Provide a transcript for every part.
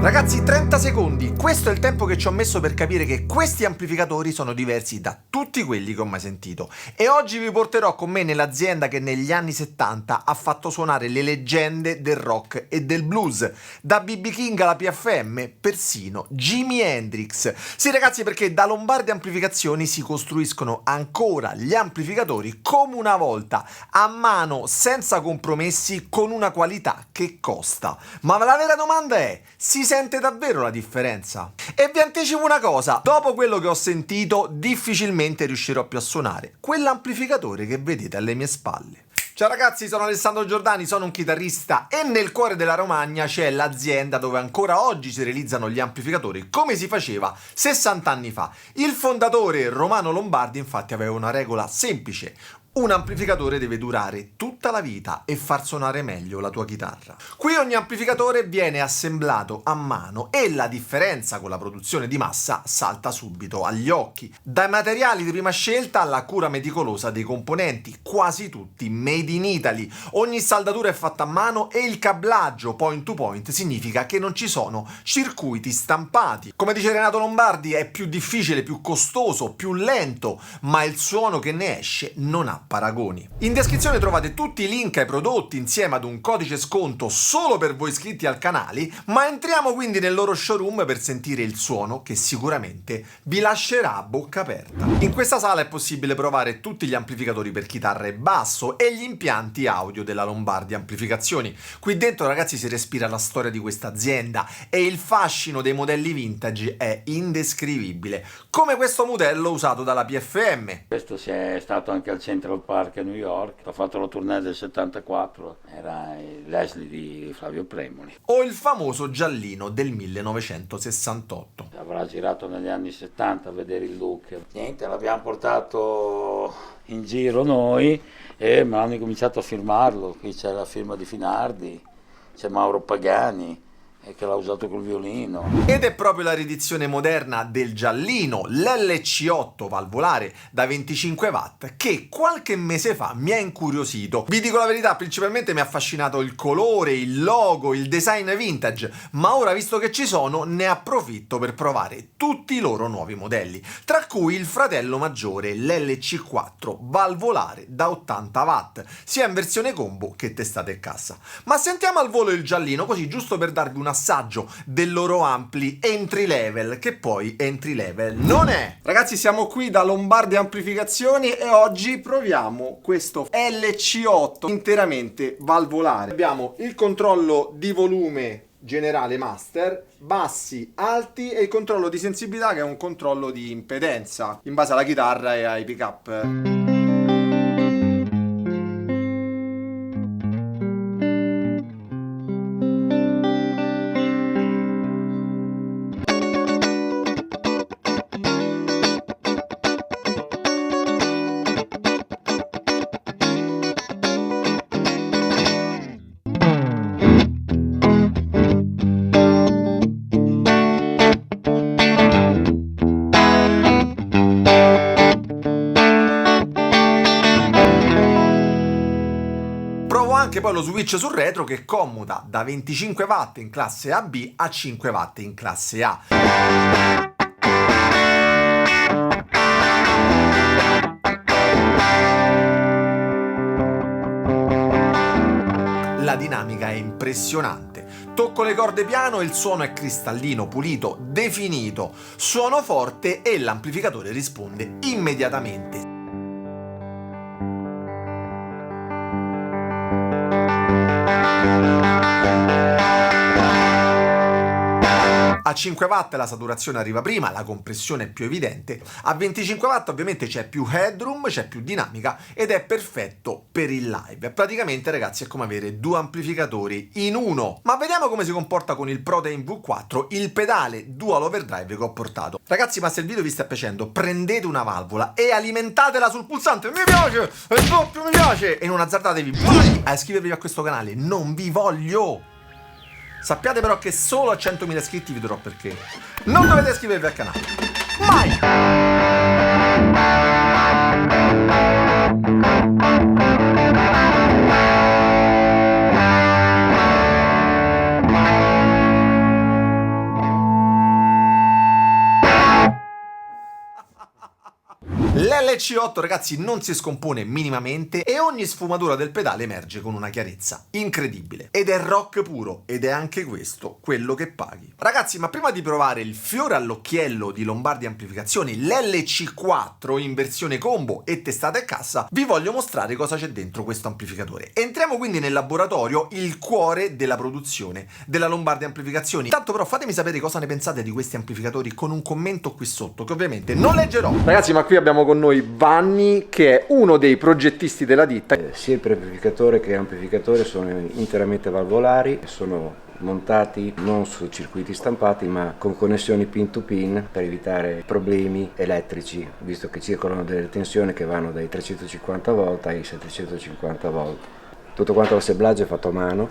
Ragazzi, 30 secondi, questo è il tempo che ci ho messo per capire che questi amplificatori sono diversi da tutti quelli che ho mai sentito. E oggi vi porterò con me nell'azienda che negli anni 70 ha fatto suonare le leggende del rock e del blues, da B.B. King alla PFM, persino Jimi Hendrix. Sì ragazzi, perché da Lombardi Amplificazioni si costruiscono ancora gli amplificatori come una volta, a mano, senza compromessi, con una qualità che costa. Ma la vera domanda è: si sente davvero la differenza? E vi anticipo una cosa: dopo quello che ho sentito difficilmente riuscirò più a suonare quell'amplificatore che vedete alle mie spalle. Ciao ragazzi, sono Alessandro Giordani, sono un chitarrista e nel cuore della Romagna c'è l'azienda dove ancora oggi si realizzano gli amplificatori come si faceva 60 anni fa. Il fondatore Romano Lombardi infatti aveva una regola semplice: un amplificatore deve durare tutta la vita e far suonare meglio la tua chitarra. Qui ogni amplificatore viene assemblato a mano e la differenza con la produzione di massa salta subito agli occhi. Dai materiali di prima scelta alla cura meticolosa dei componenti, quasi tutti made in Italy. Ogni saldatura è fatta a mano e il cablaggio point to point significa che non ci sono circuiti stampati. Come dice Renato Lombardi, è più difficile, più costoso, più lento, ma il suono che ne esce non ha paragoni. In descrizione trovate tutti i link ai prodotti insieme ad un codice sconto solo per voi iscritti al canale, ma entriamo quindi nel loro showroom per sentire il suono che sicuramente vi lascerà a bocca aperta. In questa sala è possibile provare tutti gli amplificatori per chitarra e basso e gli impianti audio della Lombardi Amplificazioni. Qui dentro ragazzi si respira la storia di questa azienda e il fascino dei modelli vintage è indescrivibile, come questo modello usato dalla PFM. Questo è stato anche al Central Park a New York, ho fatto la tournée del 74, era il Leslie di Flavio Premoli. O il famoso giallino del 1968. Avrà girato negli anni 70 a vedere il look. Niente, l'abbiamo portato in giro noi e mi hanno cominciato a firmarlo. Qui c'è la firma di Finardi, c'è Mauro Pagani, che l'ha usato col violino. Ed è proprio la riedizione moderna del giallino, l'LC8 valvolare da 25 watt, che qualche mese fa mi ha incuriosito. Vi dico la verità, principalmente mi ha affascinato il colore, il logo, il design vintage, ma ora visto che ci sono ne approfitto per provare tutti i loro nuovi modelli, tra cui il fratello maggiore, l'LC4 valvolare da 80 watt, sia in versione combo che testata e cassa. Ma sentiamo al volo il giallino, così giusto per darvi un assaggio del loro ampli entry level, che poi entry level non è. Ragazzi, siamo qui da Lombardi Amplificazioni e oggi proviamo questo LC8 interamente valvolare. Abbiamo il controllo di volume generale master, bassi, alti e il controllo di sensibilità che è un controllo di impedenza in base alla chitarra e ai pick up. Anche poi lo switch sul retro che commuta da 25 watt in classe AB a 5 watt in classe A. La dinamica è impressionante. Tocco le corde piano e il suono è cristallino, pulito, definito. Suono forte e l'amplificatore risponde immediatamente. A 5 watt la saturazione arriva prima, la compressione è più evidente. A 25 watt ovviamente c'è più headroom, c'è più dinamica ed è perfetto per il live. Praticamente ragazzi è come avere due amplificatori in uno. Ma vediamo come si comporta con il Protein V4, il pedale dual overdrive che ho portato. Ragazzi, ma se il video vi sta piacendo, prendete una valvola e alimentatela sul pulsante mi piace, il doppio mi piace, e non azzardatevi mai a iscrivervi a questo canale, non vi voglio. Sappiate però che solo a 100.000 iscritti vi dirò perché. Non dovete iscrivervi al canale. Mai! L'LC8 ragazzi non si scompone minimamente e ogni sfumatura del pedale emerge con una chiarezza incredibile. Ed è rock puro, ed è anche questo quello che paghi. Ragazzi, ma prima di provare il fiore all'occhiello di Lombardi Amplificazioni, l'LC4 in versione combo e testata e cassa, vi voglio mostrare cosa c'è dentro questo amplificatore. Entriamo quindi nel laboratorio, il cuore della produzione della Lombardi Amplificazioni. Tanto però fatemi sapere cosa ne pensate di questi amplificatori con un commento qui sotto, che ovviamente non leggerò. Ragazzi, ma qui abbiamo con noi Vanni, che è uno dei progettisti della ditta. Sia il preamplificatore che l'amplificatore sono interamente valvolari, sono montati non su circuiti stampati ma con connessioni pin to pin per evitare problemi elettrici, visto che circolano delle tensioni che vanno dai 350 volt ai 750 volt. Tutto quanto l'assemblaggio è fatto a mano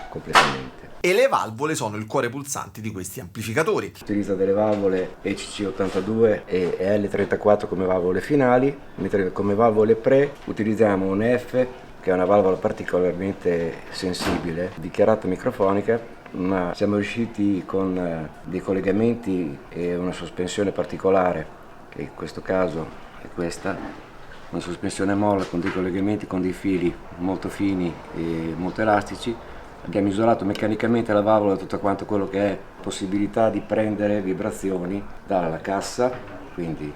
completamente. E le valvole sono il cuore pulsante di questi amplificatori. Utilizza delle valvole ECC82 e L34 come valvole finali, mentre come valvole pre utilizziamo un F, che è una valvola particolarmente sensibile, dichiarata microfonica, ma siamo riusciti con dei collegamenti e una sospensione particolare, che in questo caso è questa, una sospensione molla con dei collegamenti con dei fili molto fini e molto elastici. Abbiamo isolato meccanicamente la valvola da tutto quanto quello che è possibilità di prendere vibrazioni dalla cassa, quindi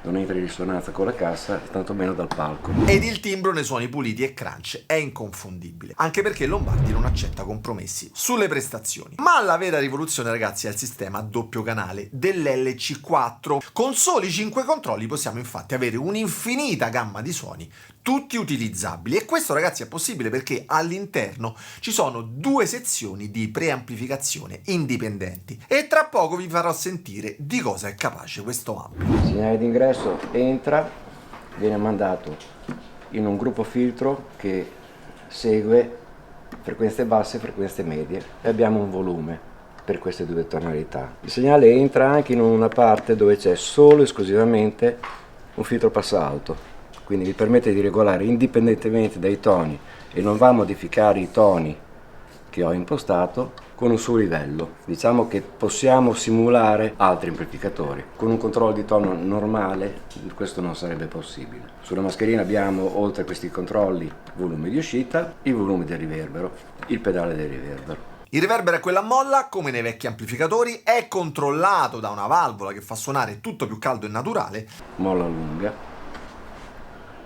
non entra in risonanza con la cassa, tantomeno dal palco. Ed il timbro nei suoni puliti e crunch è inconfondibile, anche perché Lombardi non accetta compromessi sulle prestazioni. Ma la vera rivoluzione ragazzi è il sistema a doppio canale dell'LC4. Con soli 5 controlli possiamo infatti avere un'infinita gamma di suoni, tutti utilizzabili, e questo ragazzi è possibile perché all'interno ci sono 2 sezioni di preamplificazione indipendenti e tra poco vi farò sentire di cosa è capace questo ampli. Il segnale d'ingresso entra, viene mandato in un gruppo filtro che segue frequenze basse e frequenze medie e abbiamo un volume per queste 2 tonalità. Il segnale entra anche in una parte dove c'è solo e esclusivamente un filtro passo alto, quindi vi permette di regolare indipendentemente dai toni e non va a modificare i toni che ho impostato con un suo livello. Diciamo che possiamo simulare altri amplificatori. Con un controllo di tono normale questo non sarebbe possibile. Sulla mascherina abbiamo, oltre a questi controlli, volume di uscita, il volume del riverbero, il pedale del riverbero. Il riverbero è quella a molla, come nei vecchi amplificatori, è controllato da una valvola che fa suonare tutto più caldo e naturale. Molla lunga.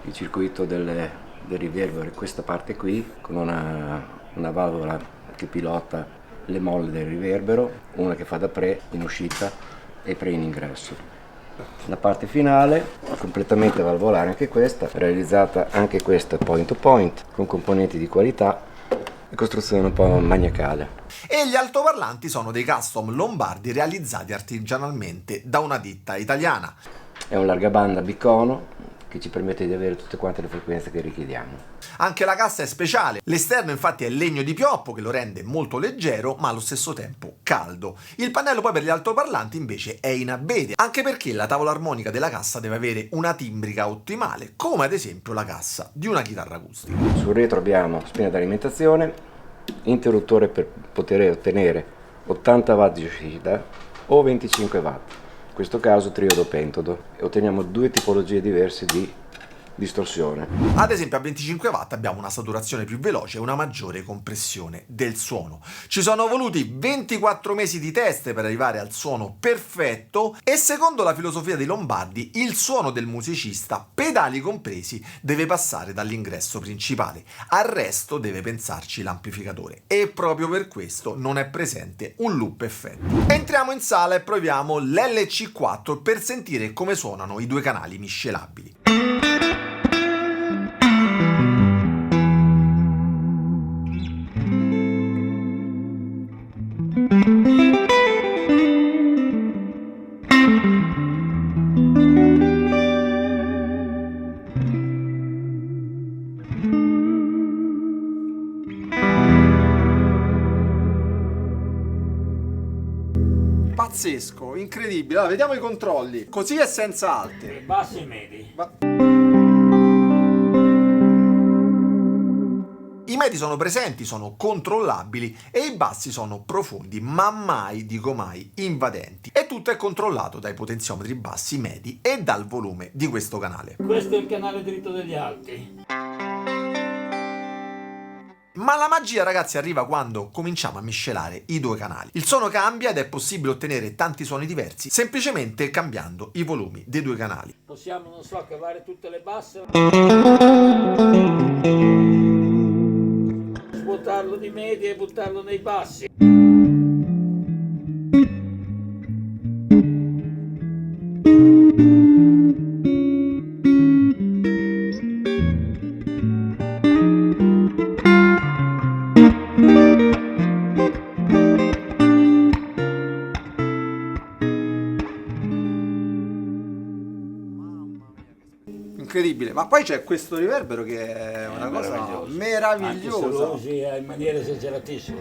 Il circuito del riverbero è questa parte qui, con una valvola che pilota le molle del riverbero, una che fa da pre in uscita e pre in ingresso. La parte finale, completamente valvolare anche questa, realizzata anche questa point to point, con componenti di qualità e costruzione un po' maniacale. E gli altoparlanti sono dei custom Lombardi realizzati artigianalmente da una ditta italiana. È un largabanda bicono che ci permette di avere tutte quante le frequenze che richiediamo. Anche la cassa è speciale, l'esterno infatti è legno di pioppo che lo rende molto leggero ma allo stesso tempo caldo. Il pannello poi per gli altoparlanti invece è in abete, anche perché la tavola armonica della cassa deve avere una timbrica ottimale, come ad esempio la cassa di una chitarra acustica. Sul retro abbiamo spina d'alimentazione, interruttore per poter ottenere 80 watt di uscita o 25 watt. In questo caso triodo pentodo, e otteniamo 2 tipologie diverse di distorsione. Ad esempio a 25 watt abbiamo una saturazione più veloce e una maggiore compressione del suono. Ci sono voluti 24 mesi di test per arrivare al suono perfetto e secondo la filosofia di Lombardi il suono del musicista, pedali compresi, deve passare dall'ingresso principale, al resto deve pensarci l'amplificatore e proprio per questo non è presente un loop effetto. Entriamo in sala e proviamo l'LC4 per sentire come suonano i 2 canali miscelabili. Pazzesco, incredibile. Allora, vediamo i controlli. Così è senza alte. Bassi e medi. I medi sono presenti, sono controllabili e i bassi sono profondi, ma mai, dico mai, invadenti. E tutto è controllato dai potenziometri bassi medi e dal volume di questo canale. Questo è il canale dritto degli alti. Ma la magia, ragazzi, arriva quando cominciamo a miscelare i due canali. Il suono cambia ed è possibile ottenere tanti suoni diversi semplicemente cambiando i volumi dei due canali. Possiamo, non so, cavare tutte le basse, svuotarlo di media e buttarlo nei bassi. Incredibile, ma poi c'è questo riverbero che è una cosa meravigliosa. Anche se lo usi in maniera esageratissima.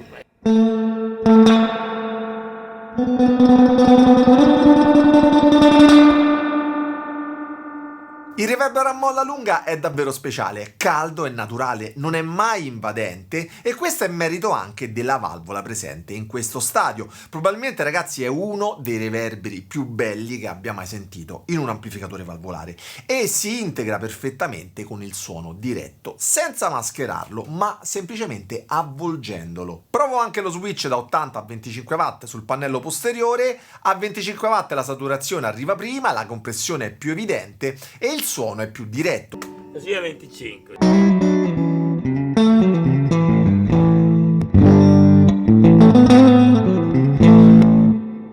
Il riverbero a molla lunga è davvero speciale, è caldo, è naturale, non è mai invadente e questo è merito anche della valvola presente in questo stadio. Probabilmente, ragazzi, è uno dei riverberi più belli che abbia mai sentito in un amplificatore valvolare e si integra perfettamente con il suono diretto, senza mascherarlo, ma semplicemente avvolgendolo. Provo anche lo switch da 80 a 25 watt sul pannello posteriore, a 25 watt la saturazione arriva prima, la compressione è più evidente e il suono è più diretto. Così a 25.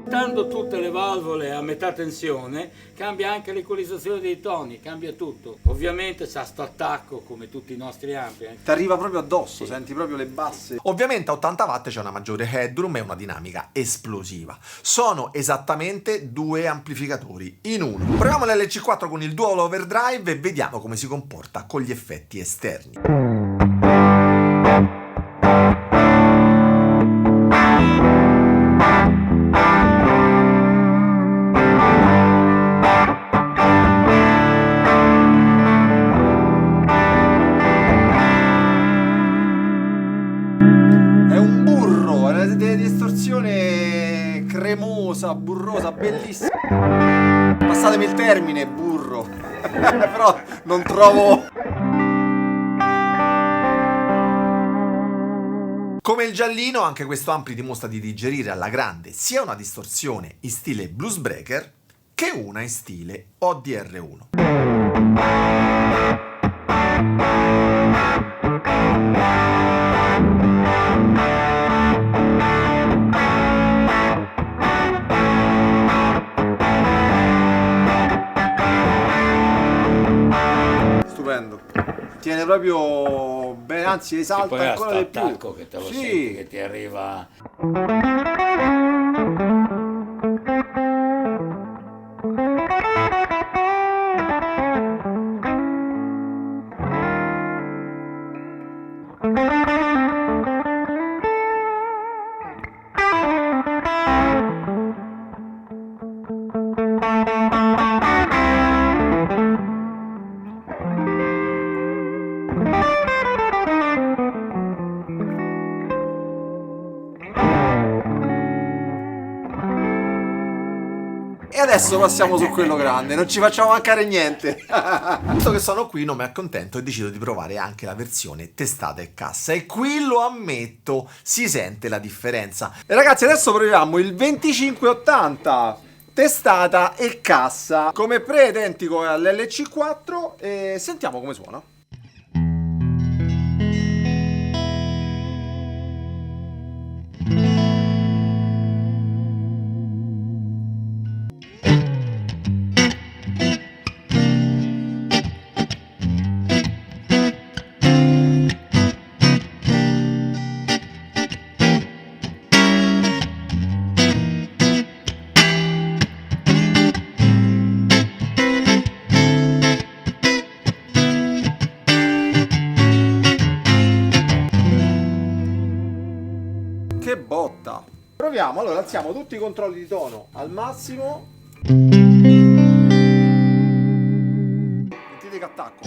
Stando tutte le valvole a metà tensione, cambia anche l'equalizzazione dei toni, cambia tutto. Ovviamente c'ha sto attacco come tutti i nostri ampi. Ti arriva proprio addosso, senti proprio le basse. Ovviamente a 80 watt c'è una maggiore headroom e una dinamica esplosiva. Sono esattamente due amplificatori in uno. Proviamo l'LC4 con il Dual Overdrive e vediamo come si comporta con gli effetti esterni. Distorsione cremosa, burrosa, bellissima. Passatemi il termine, burro. Però non trovo. Come il giallino, anche questo ampli dimostra di digerire alla grande sia una distorsione in stile Blues Breaker che una in stile ODR1. Stupendo. Tiene proprio bene, anzi esalta poi ancora di più. attacco che te lo senti, che ti arriva. E adesso passiamo su quello grande, non ci facciamo mancare niente. Visto che sono qui non mi accontento e decido di provare anche la versione testata e cassa. E qui lo ammetto, si sente la differenza. E ragazzi, adesso proviamo il 2580 testata e cassa come pre-identico all'LC4 e sentiamo come suona. Che botta! Proviamo, allora alziamo tutti i controlli di tono al massimo. Sentite che attacco.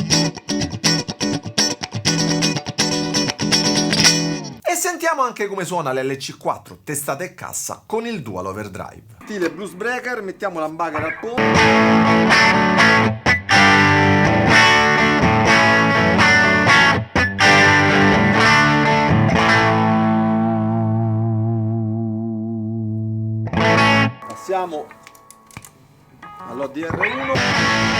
Vediamo anche come suona l'LC4 testata e cassa con il Dual Overdrive. Stile Blues Breaker, mettiamo l'humbucker al posto. Passiamo all'ODR1.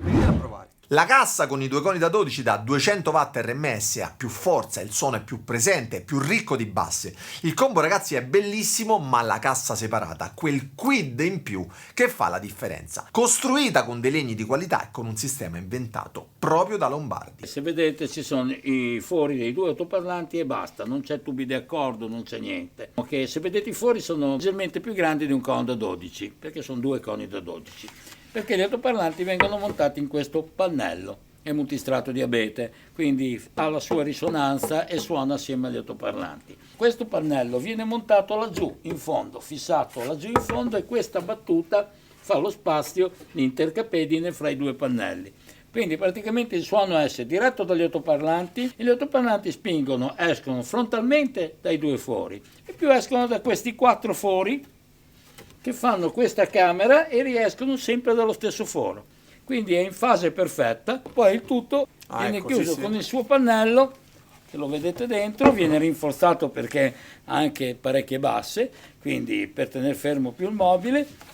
Venite a provare. La cassa con i due coni da 12 da 200 watt RMS ha più forza, il suono è più presente, è più ricco di basse. Il combo ragazzi è bellissimo, ma la cassa separata ha quel quid in più che fa la differenza. Costruita con dei legni di qualità e con un sistema inventato proprio da Lombardi. Se vedete ci sono i fori dei due altoparlanti e basta, non c'è tubi di accordo, non c'è niente. Ok, se vedete i fori sono leggermente più grandi di un cono da 12, perché sono due coni da 12. Perché gli altoparlanti vengono montati in questo pannello, è multistrato di abete, quindi ha la sua risonanza e suona assieme agli altoparlanti. Questo pannello viene montato laggiù in fondo, fissato laggiù in fondo, e questa battuta fa lo spazio, l'intercapedine fra i due pannelli. Quindi praticamente il suono esce diretto dagli altoparlanti e gli altoparlanti spingono, escono frontalmente dai due fori e più escono da questi 4 fori che fanno questa camera e riescono sempre dallo stesso foro. Quindi è in fase perfetta, poi il tutto viene ecco, chiuso sì. con il suo pannello, che lo vedete dentro, viene rinforzato perché ha anche parecchie basse, quindi per tenere fermo più il mobile,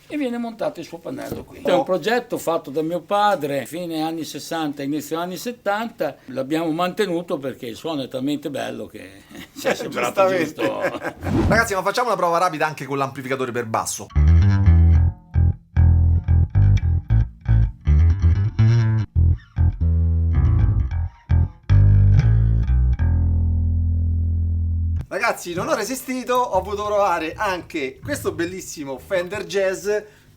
e viene montato il suo pannello qui. È un progetto fatto da mio padre fine anni 60, inizio anni 70, l'abbiamo mantenuto perché il suono è talmente bello che ci è sembrato giusto. Ragazzi, ma facciamo una prova rapida anche con l'amplificatore per basso. Ragazzi, non ho resistito, ho voluto provare anche questo bellissimo Fender Jazz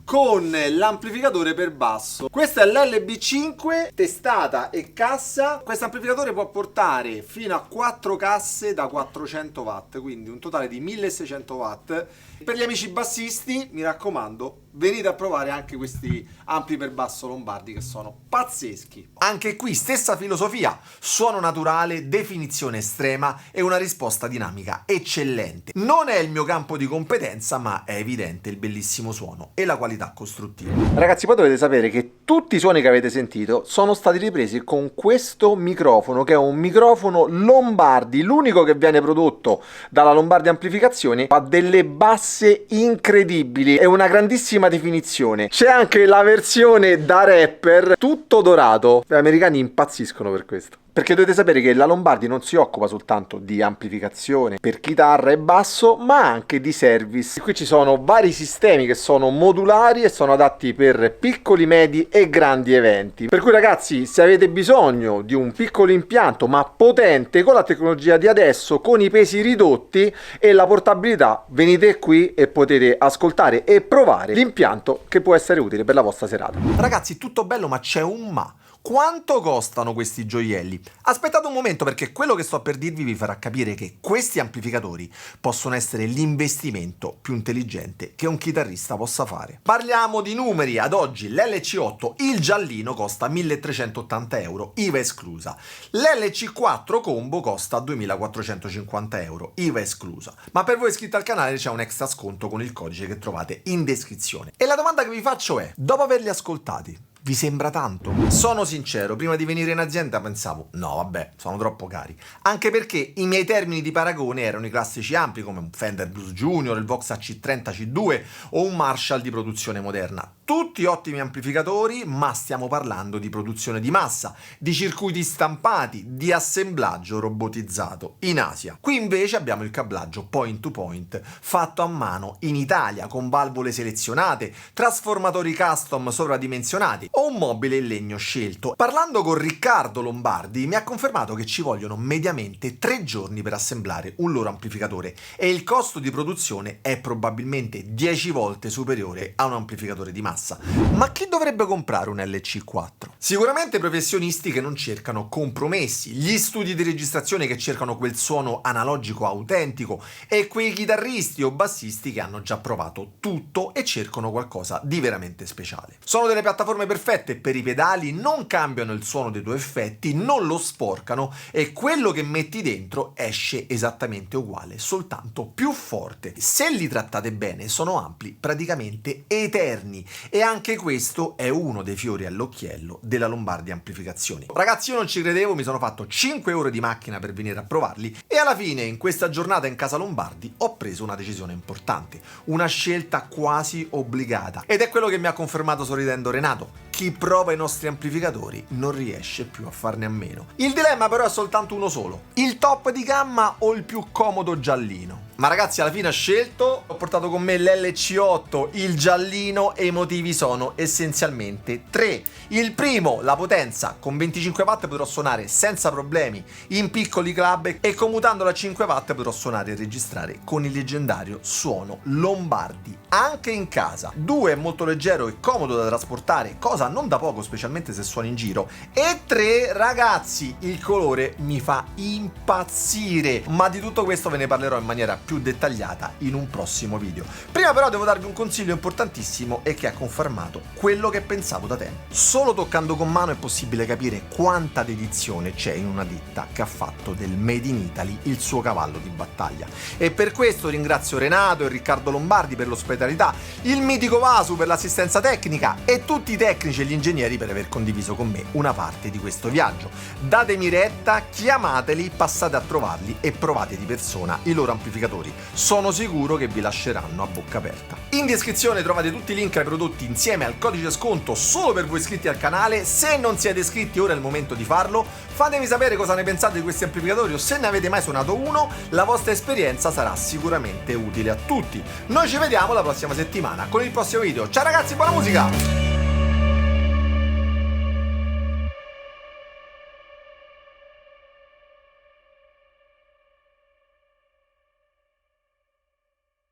con l'amplificatore per basso. Questo è l'LB5, testata e cassa. Questo amplificatore può portare fino a 4 casse da 400 watt, quindi un totale di 1600 watt. Per gli amici bassisti, mi raccomando, venite a provare anche questi ampli per basso Lombardi che sono pazzeschi. Anche qui stessa filosofia, suono naturale, definizione estrema e una risposta dinamica eccellente. Non è il mio campo di competenza, ma è evidente il bellissimo suono e la qualità costruttiva. Ragazzi, poi dovete sapere che tutti i suoni che avete sentito sono stati ripresi con questo microfono, che è un microfono Lombardi, l'unico che viene prodotto dalla Lombardi Amplificazioni. Ha delle basse incredibili e una grandissima definizione. C'è anche la versione da rapper, tutto dorato. Gli americani impazziscono per questo. Perché dovete sapere che la Lombardi non si occupa soltanto di amplificazione per chitarra e basso, ma anche di service. Qui ci sono vari sistemi che sono modulari e sono adatti per piccoli, medi e grandi eventi. Per cui ragazzi, se avete bisogno di un piccolo impianto ma potente, con la tecnologia di adesso, con i pesi ridotti e la portabilità, venite qui e potete ascoltare e provare l'impianto che può essere utile per la vostra serata. Ragazzi, tutto bello, ma c'è un ma. Quanto costano questi gioielli? Aspettate un momento, perché quello che sto per dirvi vi farà capire che questi amplificatori possono essere l'investimento più intelligente che un chitarrista possa fare. Parliamo di numeri. Ad oggi l'LC8, il giallino, costa 1380 euro, IVA esclusa. L'LC4 combo costa 2450 euro, IVA esclusa. Ma per voi iscritti al canale c'è un extra sconto con il codice che trovate in descrizione. E la domanda che vi faccio è: dopo averli ascoltati, vi sembra tanto? Sono sincero, prima di venire in azienda pensavo, no vabbè, sono troppo cari. Anche perché i miei termini di paragone erano i classici ampli come un Fender Blues Junior, il Vox AC30 C2 o un Marshall di produzione moderna. Tutti ottimi amplificatori, ma stiamo parlando di produzione di massa, di circuiti stampati, di assemblaggio robotizzato in Asia. Qui invece abbiamo il cablaggio point to point, fatto a mano in Italia, con valvole selezionate, trasformatori custom sovradimensionati o un mobile in legno scelto. Parlando con Riccardo Lombardi mi ha confermato che ci vogliono mediamente 3 giorni per assemblare un loro amplificatore e il costo di produzione è probabilmente 10 volte superiore a un amplificatore di massa. cassa. Ma chi dovrebbe comprare un LC4? Sicuramente i professionisti che non cercano compromessi, gli studi di registrazione che cercano quel suono analogico autentico e quei chitarristi o bassisti che hanno già provato tutto e cercano qualcosa di veramente speciale. Sono delle piattaforme perfette per i pedali, non cambiano il suono dei tuoi effetti, non lo sporcano e quello che metti dentro esce esattamente uguale, soltanto più forte. Se li trattate bene sono ampli praticamente eterni e anche questo è uno dei fiori all'occhiello della Lombardi Amplificazioni. Ragazzi, io non ci credevo, mi sono fatto 5 ore di macchina per venire a provarli e alla fine in questa giornata in casa Lombardi ho preso una decisione importante, una scelta quasi obbligata ed è quello che mi ha confermato sorridendo Renato. Chi prova i nostri amplificatori non riesce più a farne a meno. Il dilemma però è soltanto uno solo: il top di gamma o il più comodo giallino? Ma ragazzi, alla fine ho scelto, ho portato con me l'LC8, il giallino, e i motivi sono essenzialmente 3. Il primo, la potenza. Con 25 watt potrò suonare senza problemi in piccoli club e commutandola a 5 watt potrò suonare e registrare con il leggendario suono Lombardi anche in casa. 2, è molto leggero e comodo da trasportare, cosa non da poco, specialmente se suoni in giro. E 3, ragazzi, il colore mi fa impazzire, ma di tutto questo ve ne parlerò in maniera più dettagliata in un prossimo video. Prima però devo darvi un consiglio importantissimo e che ha confermato quello che pensavo da tempo. Solo toccando con mano è possibile capire quanta dedizione c'è in una ditta che ha fatto del Made in Italy il suo cavallo di battaglia. E per questo ringrazio Renato e Riccardo Lombardi per l'ospitalità, il mitico Vasu per l'assistenza tecnica e tutti i tecnici e gli ingegneri per aver condiviso con me una parte di questo viaggio. Datemi retta, chiamateli, passate a trovarli e provate di persona i loro amplificatori. Sono sicuro che vi lasceranno a bocca aperta. In descrizione trovate tutti i link ai prodotti insieme al codice sconto solo per voi iscritti al canale. Se non siete iscritti, ora è il momento di farlo. Fatemi sapere cosa ne pensate di questi amplificatori o se ne avete mai suonato uno. La vostra esperienza sarà sicuramente utile a tutti. Noi ci vediamo la prossima settimana con il prossimo video. Ciao ragazzi, buona musica!